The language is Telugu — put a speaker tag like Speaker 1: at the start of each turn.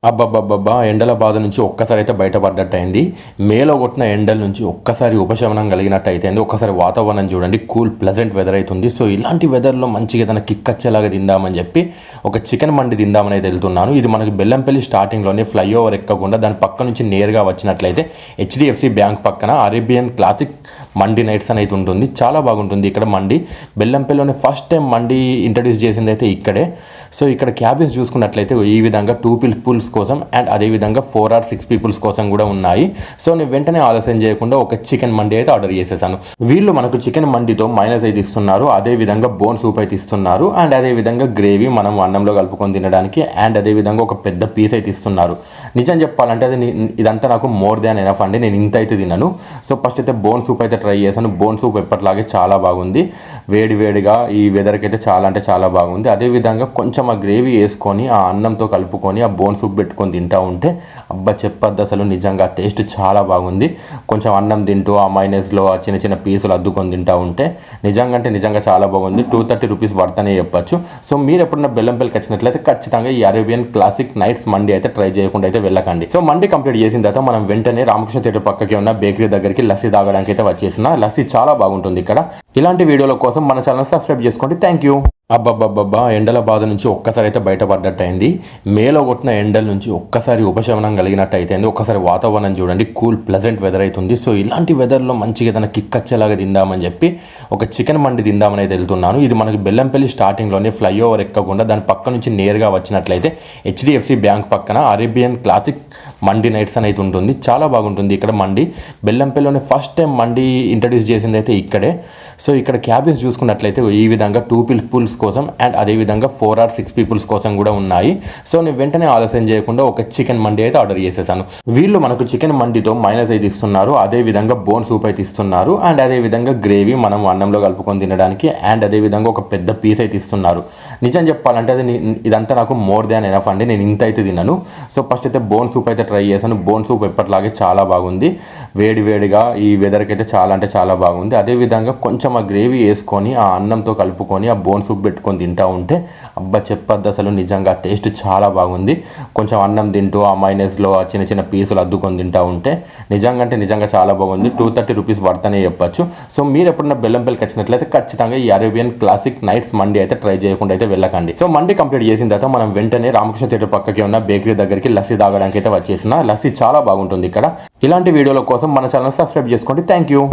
Speaker 1: అబ్బబ్బబ్బబ్బా! ఎండల బాధ నుంచి ఒక్కసారి అయితే బయటపడ్డట్టయింది. మేలో కొట్టిన ఎండల నుంచి ఒక్కసారి ఉపశమనం కలిగినట్టయితేంది. ఒక్కసారి వాతావరణం చూడండి, కూల్ ప్లెజెంట్ వెదర్ అయితుంది. సో ఇలాంటి వెదర్‌లో మంచిగా ఏదైనా కిక్ వచ్చేలాగా తిందామని చెప్పి ఒక చికెన్ మండి తిందామని అయితే వెళ్తున్నాను. ఇది మనకి బెల్లంపల్లి స్టార్టింగ్‌లోనే ఫ్లైఓవర్ ఎక్కకుండా దాని పక్క నుంచి నేరుగా వచ్చినట్లయితే హెచ్‌డీఎఫ్‌సీ బ్యాంక్ పక్కన అరేబియన్ క్లాసిక్ మండి నైట్స్ అని అయితే ఉంటుంది. చాలా బాగుంటుంది ఇక్కడ మండి. బెల్లంపల్లిలోనే ఫస్ట్ టైం మండి ఇంట్రడ్యూస్ చేసింది అయితే ఇక్కడే. సో ఇక్కడ క్యాబిన్స్ చూసుకున్నట్లయితే ఈ విధంగా 2 పీపుల్స్ కోసం అండ్ అదేవిధంగా 4 or 6 పీపుల్స్ కోసం కూడా ఉన్నాయి. సో నేను వెంటనే ఆలస్యం చేయకుండా ఒక చికెన్ మండి అయితే ఆర్డర్ చేసేసాను. వీళ్ళు మనకు చికెన్ మండితో మైనస్ అయితే ఇస్తున్నారు, అదేవిధంగా బోన్ సూప్ అయితే ఇస్తున్నారు అండ్ అదేవిధంగా గ్రేవీ మనం అన్నంలో కలుపుకొని తినడానికి అండ్ అదేవిధంగా ఒక పెద్ద పీస్ అయితే ఇస్తున్నారు. నిజం చెప్పాలంటే ఇదంతా నాకు మోర్ దాన్ ఎనఫ్ అండి. నేను ఇంత అయితే తినను. సో ఫస్ట్ అయితే బోన్ సూప్ అయితే ట్రై చేశాను. బోన్ సూప్ ఎప్పటిలాగే చాలా బాగుంది. వేడి వేడిగా ఈ వెదర్కి అయితే చాలా అంటే చాలా బాగుంది. అదేవిధంగా కొంచెం ఆ గ్రేవీ వేసుకొని ఆ అన్నంతో కలుపుకొని ఆ బోన్ సూప్ పెట్టుకొని తింటూ ఉంటే అబ్బా చెప్పద్దు అసలు, నిజంగా టేస్ట్ చాలా బాగుంది. కొంచెం అన్నం తింటూ ఆ మైనస్లో ఆ చిన్న చిన్న పీసులు అద్దుకొని తింటూ ఉంటే నిజంగా అంటే నిజంగా చాలా బాగుంది. 230 రూపీస్ వర్తనే చెప్పచ్చు. సో మీరు ఎప్పుడన్నా బెల్లంపల్లికి వచ్చినట్లయితే ఖచ్చితంగా ఈ అరేబియన్ క్లాసిక్ నైట్స్ మండి అయితే ట్రై చేయకుండా అయితే వెళ్ళకండి. సో మండి కంప్లీట్ చేసిన తర్వాత మనం వెంటనే రామకృష్ణ థియేటర్ పక్కకి ఉన్న బేకరీ దగ్గరికి లస్సీ తాగడానికి అయితే వచ్చేసిన. లస్సీ చాలా బాగుంటుంది ఇక్కడ. ఇలాంటి వీడియోల కోసం మన ఛానల్ సబ్స్క్రైబ్ చేసుకోండి. Thank you. అబ్బబ్బబ్బబ్బా! ఎండల బాధ నుంచి ఒక్కసారి అయితే బయటపడ్డట్టయింది. మేలో కొట్టిన ఎండల నుంచి ఒక్కసారి ఉపశమనం కలిగినట్టయితేంది. ఒక్కసారి వాతావరణం చూడండి, కూల్ ప్లెజెంట్ వెదర్ అవుతుంది. సో ఇలాంటి వెదర్లో మంచిగా ఏదైనా కిక్ వచ్చేలాగా తిందామని చెప్పి ఒక చికెన్ మండి తిందామని అయితే వెళ్తున్నాను. ఇది మనకి బెల్లంపల్లి స్టార్టింగ్లోనే ఫ్లైఓవర్ ఎక్కకుండా దాని పక్క నుంచి నేరుగా వచ్చినట్లయితే హెచ్‌డీఎఫ్‌సీ బ్యాంక్ పక్కన అరేబియన్ క్లాసిక్ మండి నైట్స్ అని అయితే ఉంటుంది. చాలా బాగుంటుంది ఇక్కడ మండి. బెల్లంపల్లిలోనే ఫస్ట్ టైం మండి ఇంట్రడ్యూస్ చేసింది అయితే ఇక్కడే. సో ఇక్కడ క్యాబిన్స్ చూసుకున్నట్లయితే ఈ విధంగా 2 పీపుల్స్ కోసం అండ్ అదేవిధంగా 4 or 6 పీపుల్స్ కోసం కూడా ఉన్నాయి. సో నేను వెంటనే ఆలస్యం చేయకుండా ఒక చికెన్ మండి అయితే ఆర్డర్ చేసేసాను. వీళ్ళు మనకు చికెన్ మండితో మైనస్ అయితే ఇస్తున్నారు, అదేవిధంగా బోన్ సూప్ అయితే ఇస్తున్నారు అండ్ అదేవిధంగా గ్రేవీ మనం అన్నంలో కలుపుకొని తినడానికి అండ్ అదేవిధంగా ఒక పెద్ద పీస్ అయితే ఇస్తున్నారు. నిజం చెప్పాలంటే ఇదంతా నాకు మోర్ దాన్ ఎనఫ్ అండి. నేను ఇంత అయితే తినను. సో ఫస్ట్ అయితే బోన్ సూప్ అయితే ట్రై చేశాను. బోన్ సూప్ ఎప్పటిలాగే చాలా బాగుంది. వేడి వేడిగా ఈ వెదర్కి అయితే చాలా అంటే చాలా బాగుంది. అదేవిధంగా కొంచెం ఆ గ్రేవీ వేసుకొని ఆ అన్నంతో కలుపుకొని ఆ బోన్ సూప్ పెట్టుకొని తింటూ ఉంటే అబ్బా చెప్పద్దు అసలు, నిజంగా టేస్ట్ చాలా బాగుంది. కొంచెం అన్నం తింటూ ఆ మైనస్లో ఆ చిన్న చిన్న పీసులు అద్దుకొని తింటూ ఉంటే నిజంగా అంటే నిజంగా చాలా బాగుంది. 230 రూపీస్ వర్తనే చెప్పచ్చు. సో మీరు ఎప్పుడన్నా బెల్లంపల్లికి వచ్చినట్లయితే ఖచ్చితంగా ఈ అరేబియన్ క్లాసిక్ నైట్స్ మండి అయితే ట్రై చేయకుండా అయితే వెళ్ళకండి. సో మండి కంప్లీట్ చేసిన తర్వాత మనం వెంటనే రామకృష్ణ థియేటర్ పక్కకి ఉన్న బేకరీ దగ్గరికి లస్సీ తాగడానికి అయితే వచ్చేసిన. లస్సీ చాలా బాగుంటుంది ఇక్కడ. ఇలాంటి వీడియోల కోసం మన ఛానల్ సబ్స్క్రైబ్ చేసుకోండి. Thank you.